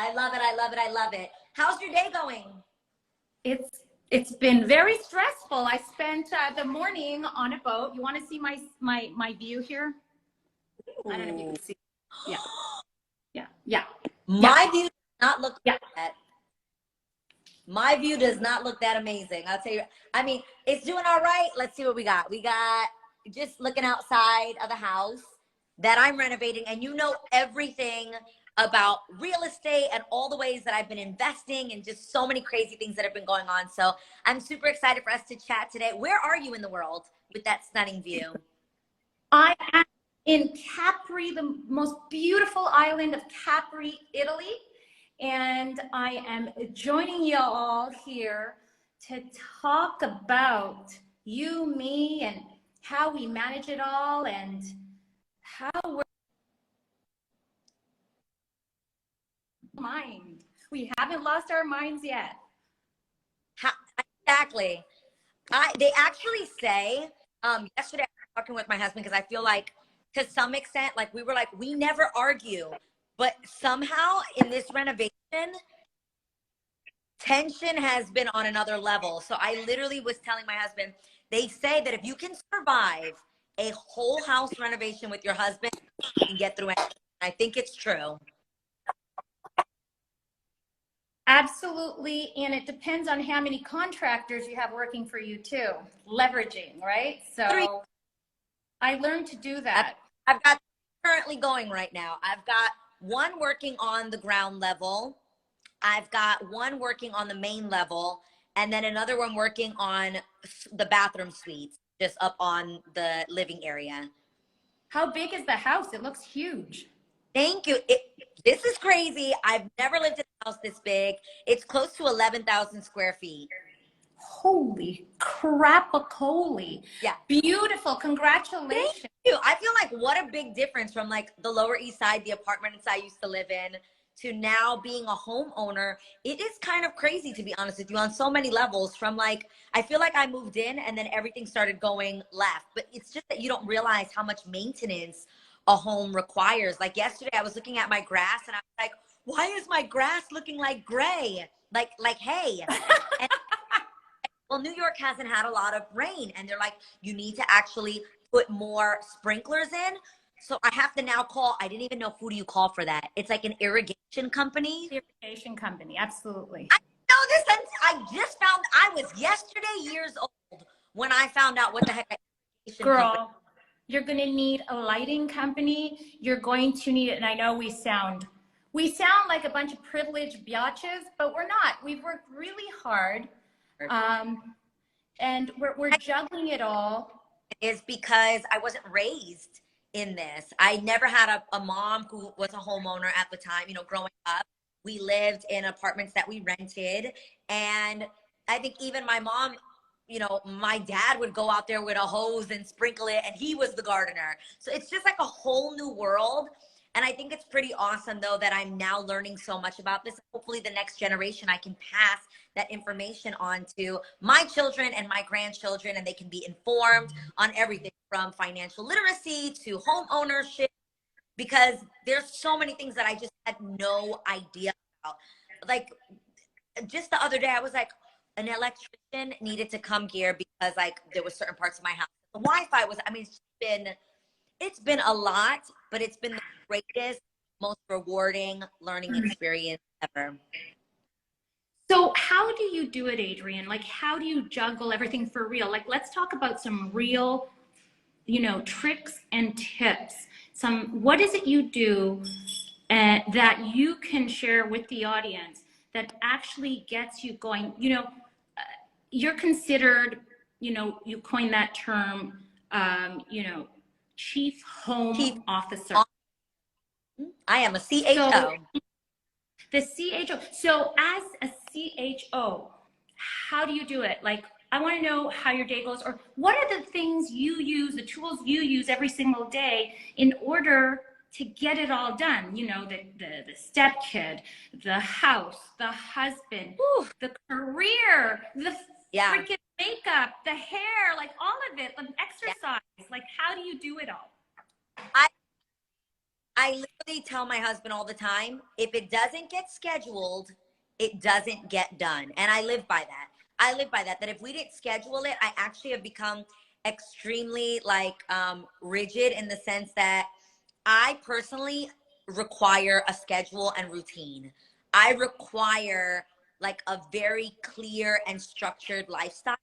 I love it. I love it. I love it. How's your day going? It's been very stressful. I spent the morning on a boat. You want to see my view here? Ooh. I don't know if you can see. Yeah. Yeah. Yeah. My view does not look yeah. like that. My view does not look that amazing. I'll tell you. I mean, it's doing all right. Let's see what we got. We got just looking outside of the house that I'm renovating, and you know everything about real estate and all the ways that I've been investing and just so many crazy things that have been going on. So I'm super excited for us to chat today. Where are you in the world with that stunning view? I am in Capri, the most beautiful island of Capri, Italy. And I am joining you all here to talk about you, me, and how we manage it all and how we're mind. We haven't lost our minds yet. Exactly. They actually say, yesterday I was talking with my husband because I feel like to some extent, like we never argue, but somehow in this renovation, tension has been on another level. So I literally was telling my husband, they say that if you can survive a whole house renovation with your husband, you can get through it. I think it's true. Absolutely, and it depends on how many contractors you have working for you too. Leveraging, right? So I learned to do that. I've got currently going right now. I've got one working on the ground level. I've got one working on the main level, and then another one working on the bathroom suites, just up on the living area. How big is the house? It looks huge. Thank you. This is crazy. I've never lived in a house this big. It's close to 11,000 square feet. Holy crap-a-coly. Yeah. Beautiful. Congratulations. Thank you. I feel like what a big difference from like the Lower East Side, the apartments I used to live in, to now being a homeowner. It is kind of crazy, to be honest with you, on so many levels. From like, I feel like I moved in and then everything started going left. But it's just that you don't realize how much maintenance a home requires. Like yesterday, I was looking at my grass and I was like, why is my grass looking like gray? Like hay. And, well, New York hasn't had a lot of rain, and they're like, you need to actually put more sprinklers in. So I have to now call. I didn't even know, who do you call for that? It's like an irrigation company. Irrigation company, absolutely. I know this, and I just found, I was yesterday years old when I found out what the heck. Girl, you're going to need a lighting company. You're going to need it, and I know we sound like a bunch of privileged biatches, but we're not. We've worked really hard, and we're juggling it all. Is because I wasn't raised in this. I never had a mom who was a homeowner at the time. You know, growing up, we lived in apartments that we rented. And I think even my mom, you know, my dad would go out there with a hose and sprinkle it, and he was the gardener. So it's just like a whole new world. And I think it's pretty awesome, though, that I'm now learning so much about this. Hopefully the next generation, I can pass that information on to my children and my grandchildren, and they can be informed on everything from financial literacy to home ownership, because there's so many things that I just had no idea about. Like just the other day, I was like, an electrician needed to come here because like there were certain parts of my house. The Wi-Fi was, I mean, it's been a lot, but it's been the greatest, most rewarding learning experience ever. So how do you do it, Adrienne? Like, how do you juggle everything for real? Like, let's talk about some real, you know, tricks and tips. What is it you do that you can share with the audience that actually gets you going? You know, you're considered, you know, you coined that term, you know, Chief Home Officer. I am a CHO. So, the CHO. So as a CHO, how do you do it? Like, I want to know how your day goes, or what are the things you use, the tools you use every single day in order to get it all done? You know, the step kid, the house, the husband, the career, the freaking makeup, the hair, like all of it, the exercise. Like, how do you do it all? I literally tell my husband all the time, if it doesn't get scheduled, it doesn't get done. And I live by that. I live by that, that if we didn't schedule it, I actually have become extremely like rigid in the sense that I personally require a schedule and routine. I require like a very clear and structured lifestyle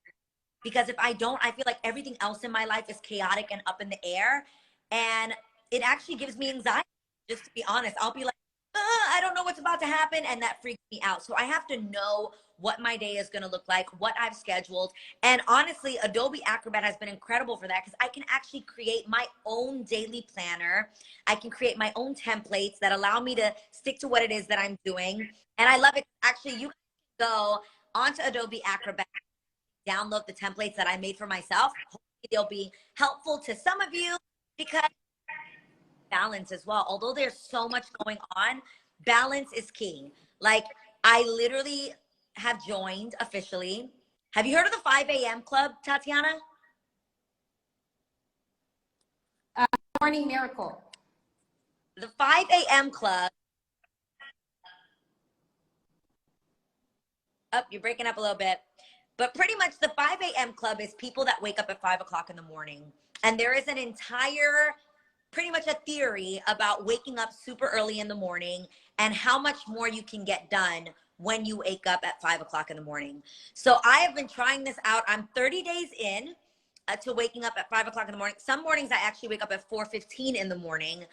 because if I don't, I feel like everything else in my life is chaotic and up in the air. And it actually gives me anxiety, just to be honest. I'll be like, I don't know what's about to happen. And that freaks me out. So I have to know what my day is going to look like, what I've scheduled. And honestly, Adobe Acrobat has been incredible for that because I can actually create my own daily planner. I can create my own templates that allow me to stick to what it is that I'm doing. And I love it. Actually, you can go onto Adobe Acrobat, download the templates that I made for myself. Hopefully they'll be helpful to some of you because balance as well. Although there's so much going on, balance is key. Like I literally have joined officially. Have you heard of the 5 a.m. club, Tatiana? Morning miracle. The 5 a.m. club. Oh, you're breaking up a little bit. But pretty much the 5 a.m. club is people that wake up at 5 o'clock in the morning. And there is an entire, pretty much a theory about waking up super early in the morning and how much more you can get done when you wake up at 5 o'clock in the morning. So I have been trying this out. I'm 30 days in to waking up at 5 o'clock in the morning. Some mornings I actually wake up at 4:15 in the morning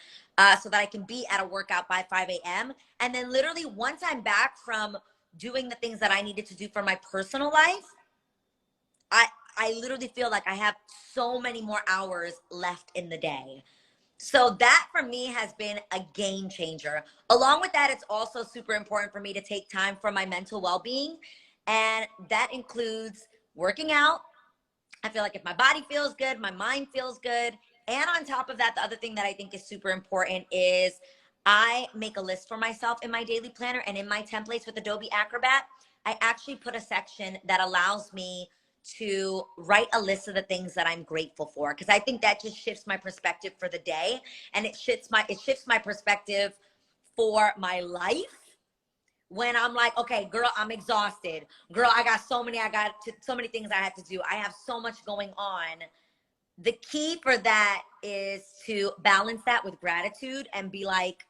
so that I can be at a workout by 5 a.m. And then literally once I'm back from doing the things that I needed to do for my personal life, I literally feel like I have so many more hours left in the day. So that for me has been a game changer. Along with that, it's also super important for me to take time for my mental well-being. And that includes working out. I feel like if my body feels good, my mind feels good. And on top of that, the other thing that I think is super important is I make a list for myself in my daily planner and in my templates with Adobe Acrobat. I actually put a section that allows me to write a list of the things that I'm grateful for because I think that just shifts my perspective for the day and it shifts my perspective for my life when I'm like, okay, girl, I'm exhausted. Girl, I got so many things I have to do. I have so much going on. The key for that is to balance that with gratitude and be like,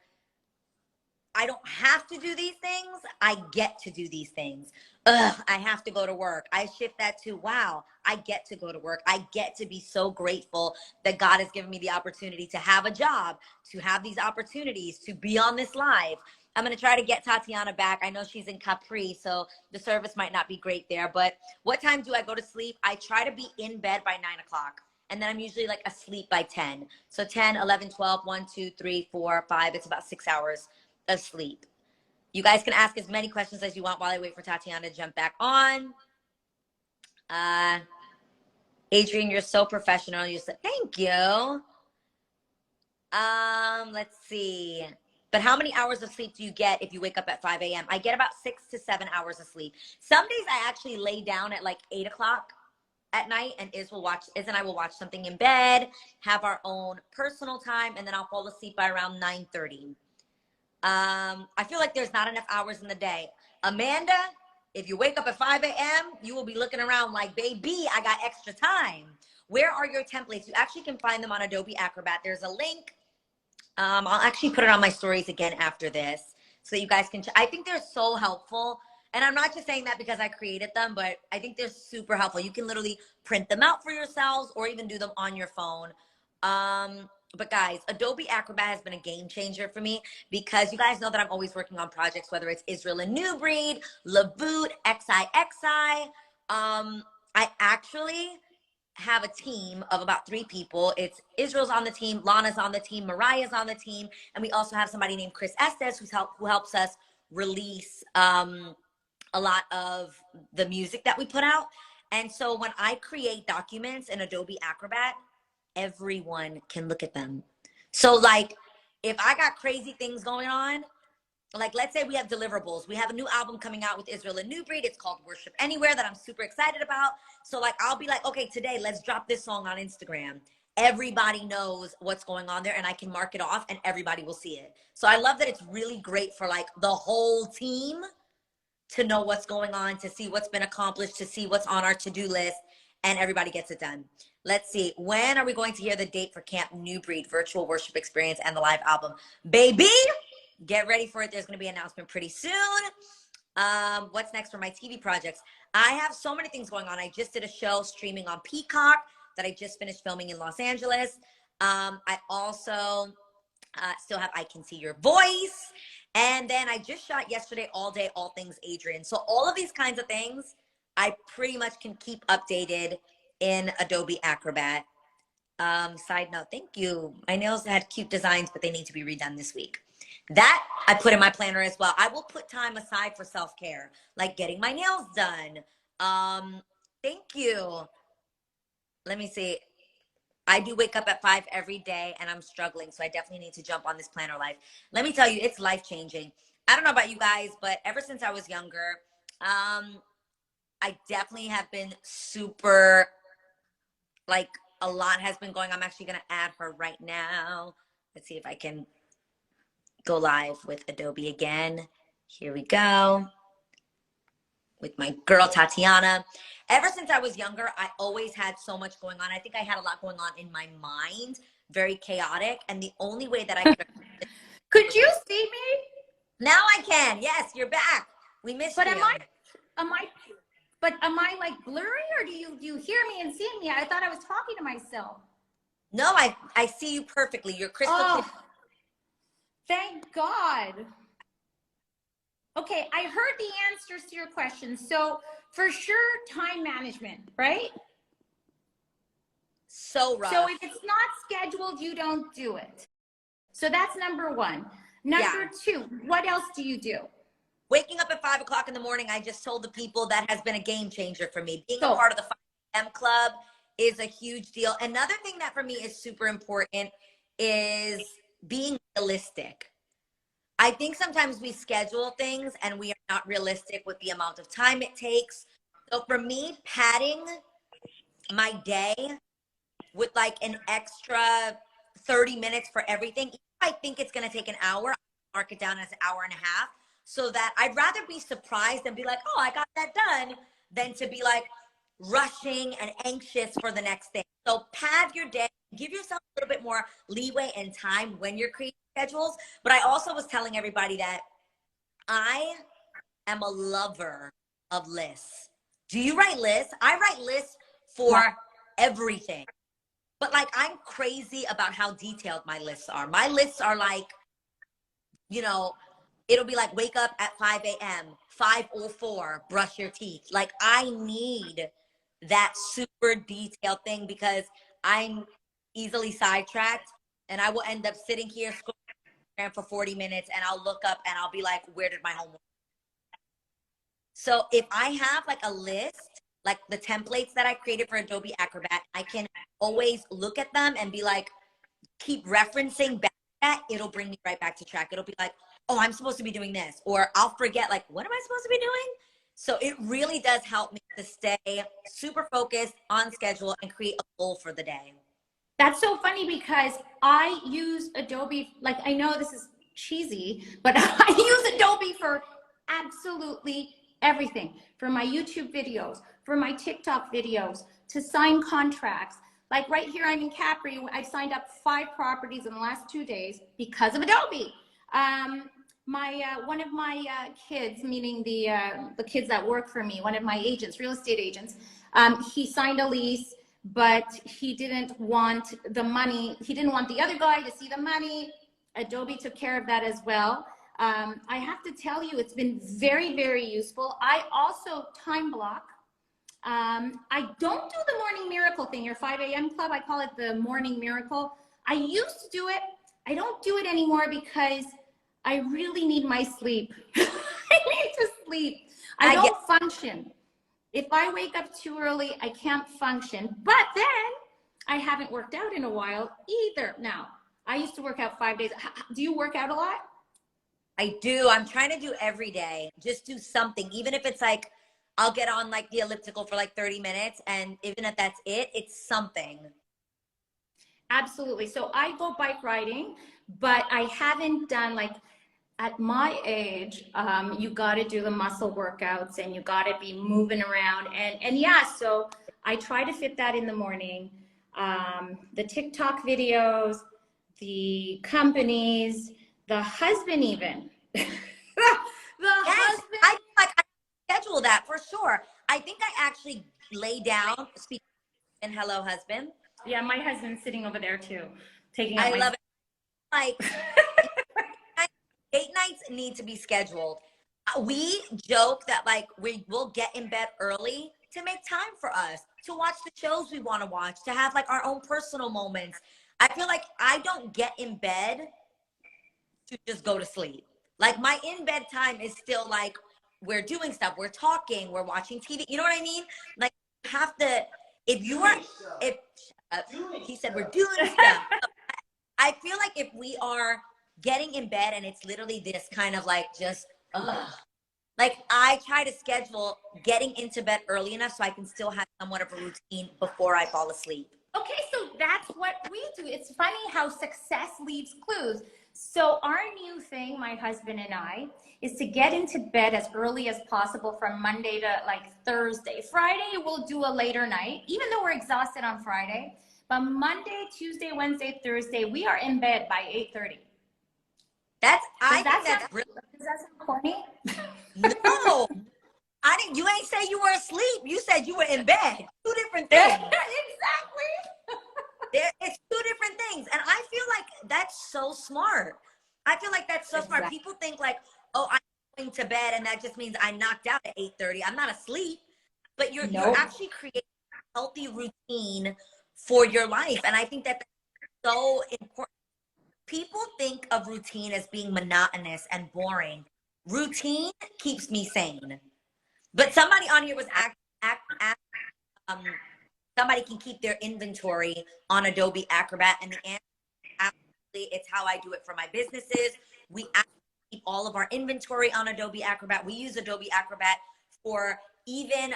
I don't have to do these things. I get to do these things. Ugh, I have to go to work. I shift that to, wow, I get to go to work. I get to be so grateful that God has given me the opportunity to have a job, to have these opportunities, to be on this live. I'm going to try to get Tatiana back. I know she's in Capri, so the service might not be great there. But what time do I go to sleep? I try to be in bed by 9 o'clock. And then I'm usually like asleep by 10. So 10, 11, 12, 1, 2, 3, 4, 5. It's about 6 hours of sleep. You guys can ask as many questions as you want while I wait for Tatiana to jump back on. Adrienne, you're so professional. You said, thank you. Let's see. But how many hours of sleep do you get if you wake up at 5 a.m.? I get about 6 to 7 hours of sleep. Some days I actually lay down at like 8 o'clock at night and Iz and I will watch something in bed, have our own personal time, and then I'll fall asleep by around 9:30. I feel like there's not enough hours in the day. Amanda, if you wake up at 5 a.m., you will be looking around like, baby, I got extra time. Where are your templates? You actually can find them on Adobe Acrobat. There's a link. I'll actually put it on my stories again after this so you guys can, I think they're so helpful. And I'm not just saying that because I created them, but I think they're super helpful. You can literally print them out for yourselves or even do them on your phone. But guys, Adobe Acrobat has been a game changer for me because you guys know that I'm always working on projects, whether it's Israel and New Breed, Lavoot, XIXI. I actually have a team of about 3 people. It's Israel's on the team, Lana's on the team, Mariah's on the team, and we also have somebody named Chris Estes who helps us release a lot of the music that we put out. And so when I create documents in Adobe Acrobat, everyone can look at them. So like if I got crazy things going on, like let's say we have deliverables. We have a new album coming out with Israel and New Breed. It's called Worship Anywhere that I'm super excited about. So like I'll be like, okay, today let's drop this song on Instagram. everybody knows what's going on there, and I can mark it off and everybody will see it. So I love that it's really great for like the whole team to know what's going on, to see what's been accomplished, to see what's on our to-do list, and everybody gets it done. Let's see. When are we going to hear the date for Camp New Breed virtual worship experience and the live album? Baby, get ready for it. There's going to be an announcement pretty soon. What's next for my TV projects? I have so many things going on. I just did a show streaming on Peacock that I just finished filming in Los Angeles. I also still have I Can See Your Voice. And then I just shot yesterday all day, all things Adrienne. So all of these kinds of things, I pretty much can keep updated in Adobe Acrobat. Side note, thank you. My nails had cute designs, but they need to be redone this week. That I put in my planner as well. I will put time aside for self-care, like getting my nails done. Thank you. Let me see. I do wake up at 5 every day and I'm struggling. So I definitely need to jump on this planner life. Let me tell you, it's life-changing. I don't know about you guys, but ever since I was younger, I definitely have been super, like a lot has been going. I'm actually going to add her right now. Let's see if I can go live with Adobe again. Here we go. With my girl, Tatiana. Ever since I was younger, I always had so much going on. I think I had a lot going on in my mind, very chaotic. And the only way that I could... Could you see me? Now I can. Yes, you're back. We missed you. But am I like blurry, or do you hear me and see me? I thought I was talking to myself. No, I see you perfectly. You're crystal clear. Thank God. Okay, I heard the answers to your questions. So for sure, time management, right? So rough. So if it's not scheduled, you don't do it. So that's number one. Number two, what else do you do? Waking up at 5 o'clock in the morning, I just told the people that has been a game changer for me. Being a part of the 5 a.m. club is a huge deal. Another thing that for me is super important is being realistic. I think sometimes we schedule things and we are not realistic with the amount of time it takes. So for me, padding my day with like an extra 30 minutes for everything, if I think it's going to take an hour, I mark it down as an hour and a half, so that I'd rather be surprised and be like, oh, I got that done, than to be like rushing and anxious for the next thing. So pad your day, give yourself a little bit more leeway and time when you're creating schedules. But I also was telling everybody that I am a lover of lists. Do you write lists? I write lists for everything. But like, I'm crazy about how detailed my lists are. My lists are like, you know, it'll be like, wake up at 5 a.m., 5:04, brush your teeth. Like, I need that super detailed thing because I'm easily sidetracked and I will end up sitting here scrolling for 40 minutes and I'll look up and I'll be like, where did my homework? So if I have like a list, like the templates that I created for Adobe Acrobat, I can always look at them and be like, keep referencing back to that. It'll bring me right back to track. It'll be like, oh, I'm supposed to be doing this. Or I'll forget, like, what am I supposed to be doing? So it really does help me to stay super focused, on schedule, and create a goal for the day. That's so funny because I use Adobe, like, I know this is cheesy, but I use Adobe for absolutely everything. For my YouTube videos, for my TikTok videos, to sign contracts. Like right here, I'm in Capri. I've signed up 5 properties in the last 2 days because of Adobe. One of my kids, meaning the kids that work for me, one of my agents, real estate agents, he signed a lease, but he didn't want the money. He didn't want the other guy to see the money. Adobe took care of that as well. I have to tell you, it's been very, very useful. I also time block. I don't do the morning miracle thing, your 5 a.m. club. I call it the morning miracle. I used to do it. I don't do it anymore because I really need my sleep. I need to sleep. I don't function. If I wake up too early, I can't function. But then I haven't worked out in a while either. Now, I used to work out 5 days. Do you work out a lot? I do. I'm trying to do every day. Just do something. Even if it's like, I'll get on like the elliptical for like 30 minutes. And even if that's it, it's something. Absolutely. So I go bike riding, but I haven't done like at my age, you got to do the muscle workouts and you got to be moving around. And yeah, so I try to fit that in the morning. The TikTok videos, the companies, the husband even. The Yes, husband. I feel like I schedule that for sure. I think I actually lay down, speak, and hello, husband. Yeah, my husband's sitting over there too, taking up I my. love it. Like, date nights need to be scheduled. We joke that like we will get in bed early to make time for us, to watch the shows we want to watch, to have like our own personal moments. I feel like I don't get in bed to just go to sleep. Like my in bed time is still like we're doing stuff, we're talking, we're watching TV. You know what I mean? Like you have to, if you are, if he said we're doing stuff. I feel like if we are getting in bed and it's literally this kind of like just, like I try to schedule getting into bed early enough so I can still have somewhat of a routine before I fall asleep. Okay, so that's what we do. It's funny how success leaves clues. So our new thing, my husband and I, is to get into bed as early as possible from Monday to like Thursday. Friday, we'll do a later night, even though we're exhausted on Friday. But Monday, Tuesday, Wednesday, Thursday, we are in bed by 8:30. I think Sound, that's really, does that sound corny? no, I didn't, you ain't say you were asleep. You said you were in bed. Two different things. Exactly. It's two different things. And I feel like that's so smart. I feel like that's so smart. Exactly. People think like, oh, I'm going to bed and that just means I knocked out at 8:30. I'm not asleep, but you're actually creating a healthy routine for your life. And I think that that's so important. People think of routine as being monotonous and boring. Routine keeps me sane. But somebody on here was um, somebody can keep their inventory on Adobe Acrobat, and the answer is absolutely, it's how I do it for my businesses. We actually keep all of our inventory on Adobe Acrobat. We use Adobe Acrobat for even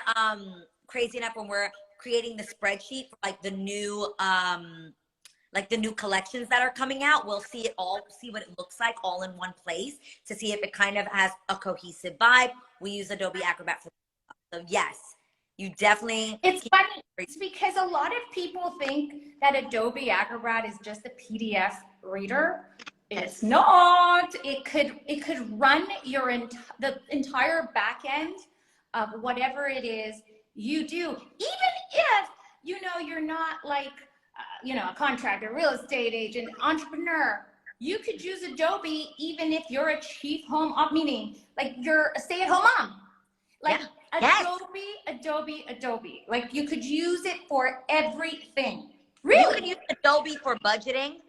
crazy enough when we're creating the spreadsheet for like the new collections that are coming out. We'll see it all, see what it looks like all in one place to see if it kind of has a cohesive vibe. We use Adobe Acrobat for so yes, you definitely. It's funny. It's because a lot of people think that Adobe Acrobat is just a PDF reader. It's not. It could run the entire back end of whatever it is you do, even if you're not like a contractor, real estate agent, entrepreneur. You could use Adobe even if you're a chief home meaning like you're a stay-at-home mom. Like Adobe. Like you could use it for everything. Really? You could use Adobe for budgeting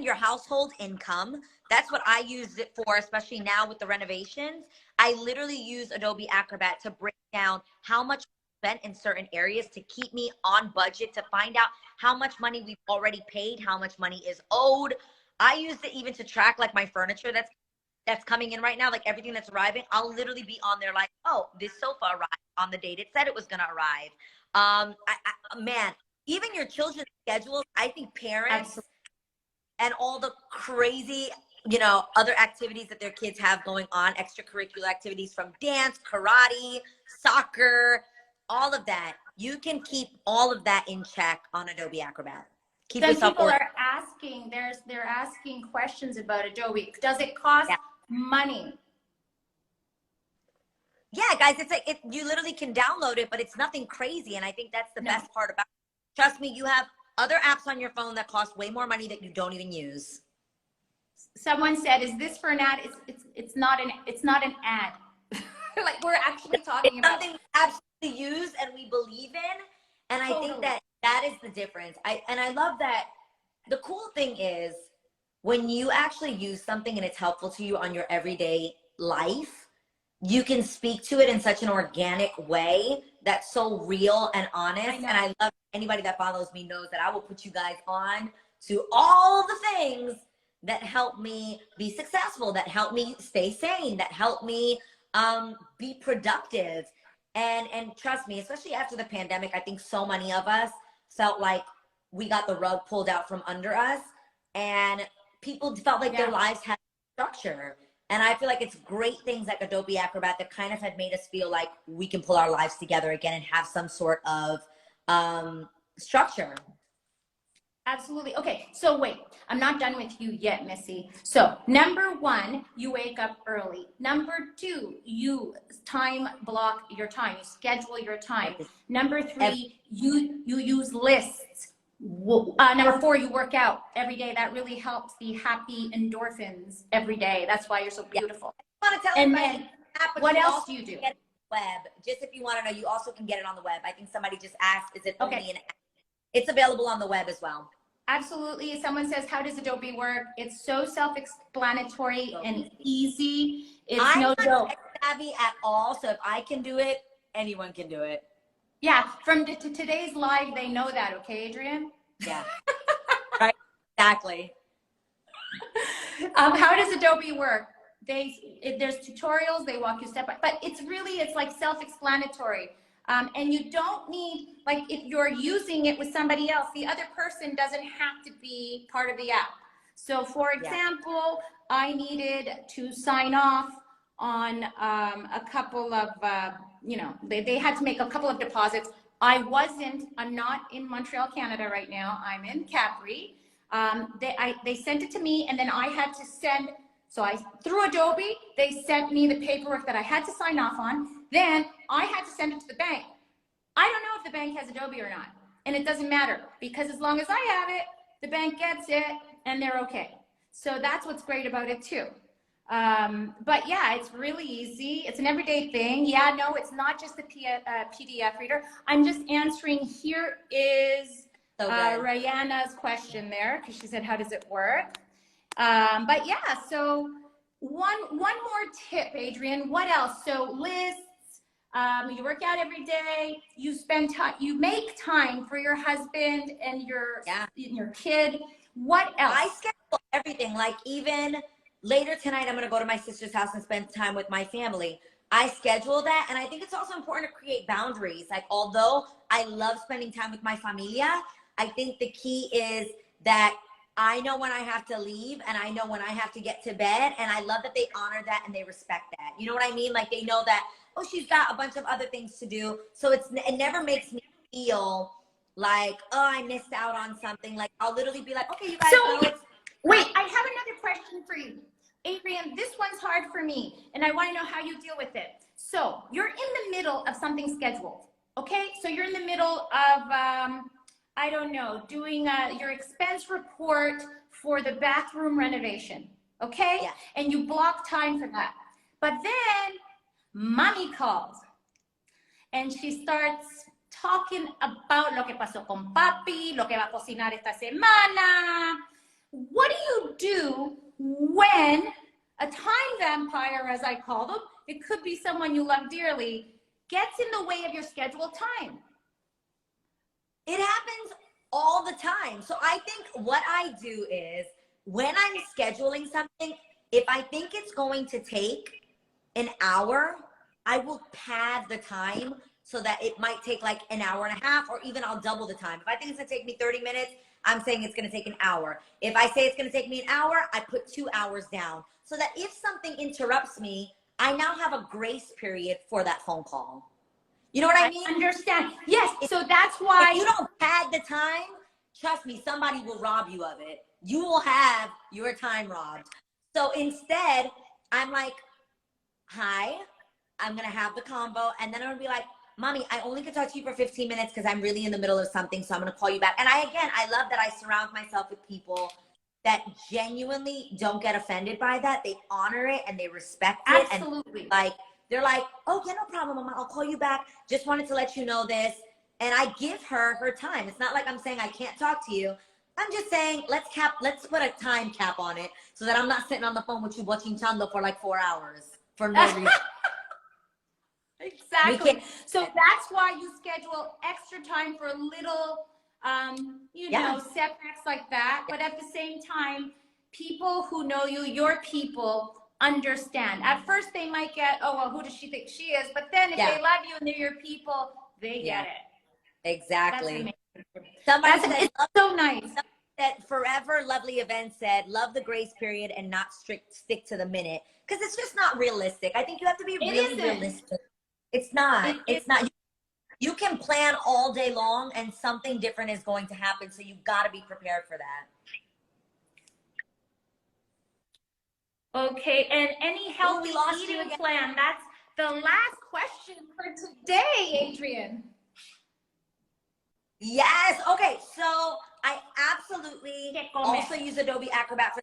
your household income. That's what I use it for, especially now with the renovations. I literally use Adobe Acrobat to break down how much spent in certain areas to keep me on budget, to find out how much money we've already paid, how much money is owed. I use it even to track like my furniture that's coming in right now, like everything that's arriving. I'll literally be on there like, oh, this sofa arrived on the date it said it was gonna arrive. Man, even your children's schedules, I think parents and all the crazy, other activities that their kids have going on, extracurricular activities from dance, karate, soccer, all of that. You can keep all of that in check on Adobe Acrobat. Keep Some yourself people are asking, they're asking questions about Adobe. Does it cost money? Yeah, guys, it's like you literally can download it, but it's nothing crazy. And I think that's the best part about it. Trust me, you have other apps on your phone that cost way more money that you don't even use. Someone said, "Is this for an ad?" It's not an ad. Like we're actually talking about something we absolutely use and we believe in. And I think that is the difference. I love that. The cool thing is when you actually use something and it's helpful to you on your everyday life, you can speak to it in such an organic way that's so real and honest. And I love anybody that follows me knows that I will put you guys on to all the things that help me be successful, that help me stay sane, that help me be productive. And trust me, especially after the pandemic, I think so many of us felt like we got the rug pulled out from under us, and people felt like their lives had structure. And I feel like it's great things like Adobe Acrobat that kind of had made us feel like we can pull our lives together again and have some sort of structure. Absolutely. Okay, so wait, I'm not done with you yet, Missy. So number one, you wake up early. Number two, you time block your time. You schedule your time. Number three, you use lists. Number four, you work out every day. That really helps the happy endorphins every day. That's why you're so beautiful. I want to tell and everybody then, what else do you do? Web. Just if you want to know, you also can get it on the web. I think somebody just asked, is it only an app? It's available on the web as well. Absolutely. Someone says, how does Adobe work? It's so self-explanatory and easy. It's no joke. I'm not savvy at all, so if I can do it, anyone can do it. Yeah, from today's live, they know that, okay, Adrienne? Yeah. Right, exactly. How does Adobe work? There's tutorials, they walk you step by, but it's like self-explanatory. And you don't need, like, if you're using it with somebody else, the other person doesn't have to be part of the app. So for example, I needed to sign off on a couple of, they had to make a couple of deposits. I'm not in Montreal, Canada right now. I'm in Capri. They sent it to me, and then I had to send, through Adobe, they sent me the paperwork that I had to sign off on. Then I had to send it to the bank. I don't know if the bank has Adobe or not. And it doesn't matter, because as long as I have it, the bank gets it and they're okay. So that's what's great about it too. But yeah, it's really easy. It's an everyday thing. Yeah, no, it's not just a PDF reader. I'm just answering. Here is Rihanna's question there, because she said, how does it work? But yeah, so one more tip, Adrienne. What else? So lists. You work out every day. You spend time. You make time for your husband and your kid. What else? I schedule everything. Like even later tonight, I'm going to go to my sister's house and spend time with my family. I schedule that, and I think it's also important to create boundaries. Like, although I love spending time with my familia, I think the key is that I know when I have to leave, and I know when I have to get to bed, and I love that they honor that and they respect that. You know what I mean? Like, they know that, oh, she's got a bunch of other things to do. So it never makes me feel like, oh, I missed out on something. Like, I'll literally be like, okay, you guys know it's... Wait, I have another question for you. Adrienne, this one's hard for me, and I want to know how you deal with it. So you're in the middle of something scheduled, okay? So you're in the middle of, I don't know, doing your expense report for the bathroom renovation, okay? Yeah. And you block time for that. But then mommy calls, and she starts talking about lo que pasó con papi, lo que va a cocinar esta semana. What do you do when a time vampire, as I call them, it could be someone you love dearly, gets in the way of your scheduled time? It happens all the time. So I think what I do is when I'm scheduling something, if I think it's going to take an hour, I will pad the time so that it might take like an hour and a half, or even I'll double the time. If I think it's gonna take me 30 minutes, I'm saying it's gonna take an hour. If I say it's gonna take me an hour, I put 2 hours down so that if something interrupts me, I now have a grace period for that phone call. You know what I mean? I understand. Yes, so that's why. If you don't pad the time, trust me, somebody will rob you of it. You will have your time robbed. So instead, I'm like, hi, I'm gonna have the combo, and then I'm gonna be like, mommy, I only can talk to you for 15 minutes because I'm really in the middle of something, so I'm gonna call you back. And I love that I surround myself with people that genuinely don't get offended by that. They honor it and they respect it. Absolutely. And like, they're like, oh yeah, no problem, mama, I'll call you back. Just wanted to let you know this. And I give her her time. It's not like I'm saying I can't talk to you. I'm just saying, let's put a time cap on it so that I'm not sitting on the phone with you watching Chando for like 4 hours for no reason. Exactly. So that's why you schedule extra time for little, setbacks like that. But at the same time, people who know you, your people, understand. At first, they might get, oh, well, who does she think she is? But then if they love you and they're your people, they get it. That's Exactly. amazing. Somebody That's said, it's so nice. that forever lovely event said, love the grace period and not stick to the minute. Because it's just not realistic. I think you have to be It really isn't. realistic. It's not. It is. It's not. You can plan all day long and something different is going to happen. So you've got to be prepared for that. Okay, and any Oh, we healthy lost you eating again. plan? That's the last question for today, Adrienne. Yes. Okay. So I absolutely also use Adobe Acrobat for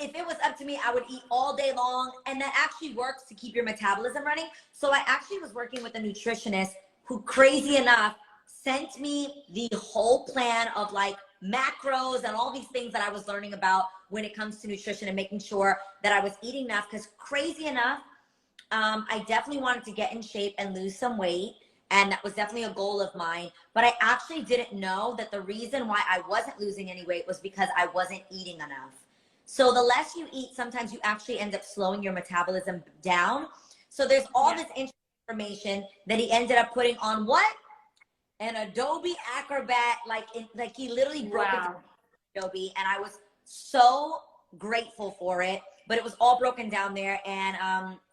if it was up to me, I would eat all day long, and that actually works to keep your metabolism running. So I actually was working with a nutritionist who, crazy enough, sent me the whole plan of like macros and all these things that I was learning about when it comes to nutrition and making sure that I was eating enough. Because crazy enough, I definitely wanted to get in shape and lose some weight. And that was definitely a goal of mine. But I actually didn't know that the reason why I wasn't losing any weight was because I wasn't eating enough. So the less you eat, sometimes you actually end up slowing your metabolism down. So there's all this information that he ended up putting on what? An Adobe Acrobat, like he literally broke it down Adobe, and I was so grateful for it. But it was all broken down there, and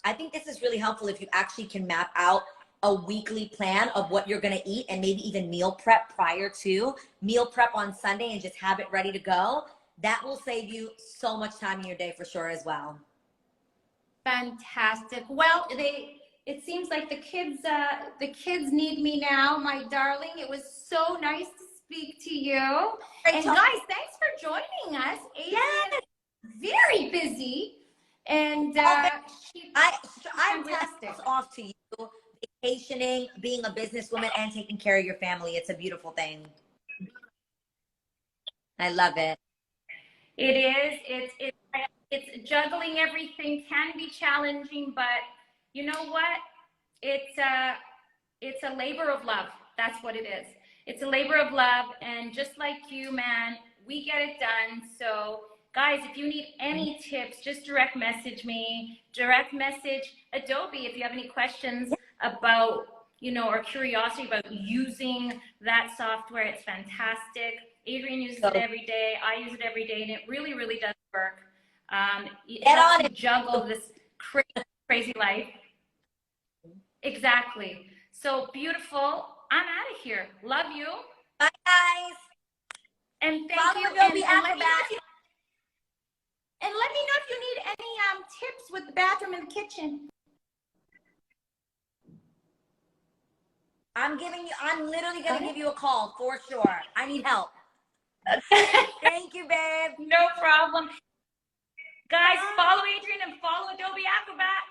I think this is really helpful if you actually can map out a weekly plan of what you're gonna eat, and maybe even meal prep prior to meal prep on Sunday, and just have it ready to go. That will save you so much time in your day for sure as well. Fantastic. Well, it seems like the kids need me now, my darling. It was so nice to speak to you. And guys, thanks for joining us. Adrienne is very busy, and I'm fantastic. off to you, vacationing, being a businesswoman, and taking care of your family. It's a beautiful thing. I love it. It is. It's juggling everything can be challenging, but you know what? It's a labor of love. That's what it is. It's a labor of love, and just like you, man, we get it done. So, guys, if you need any tips, just direct message me. Direct message Adobe if you have any questions about, or curiosity about using that software. It's fantastic. Adrienne uses it every day. I use it every day, and it really, really does work. It helps you juggle this crazy life. Exactly. So beautiful. I'm out of here. Love you. Bye, guys. And thank Follow you. Adobe And Acrobat. let me know if you need any tips with the bathroom and the kitchen. I'm literally gonna give you a call for sure. I need help. Thank you, babe. No problem. Guys, follow Adrienne and follow Adobe Acrobat.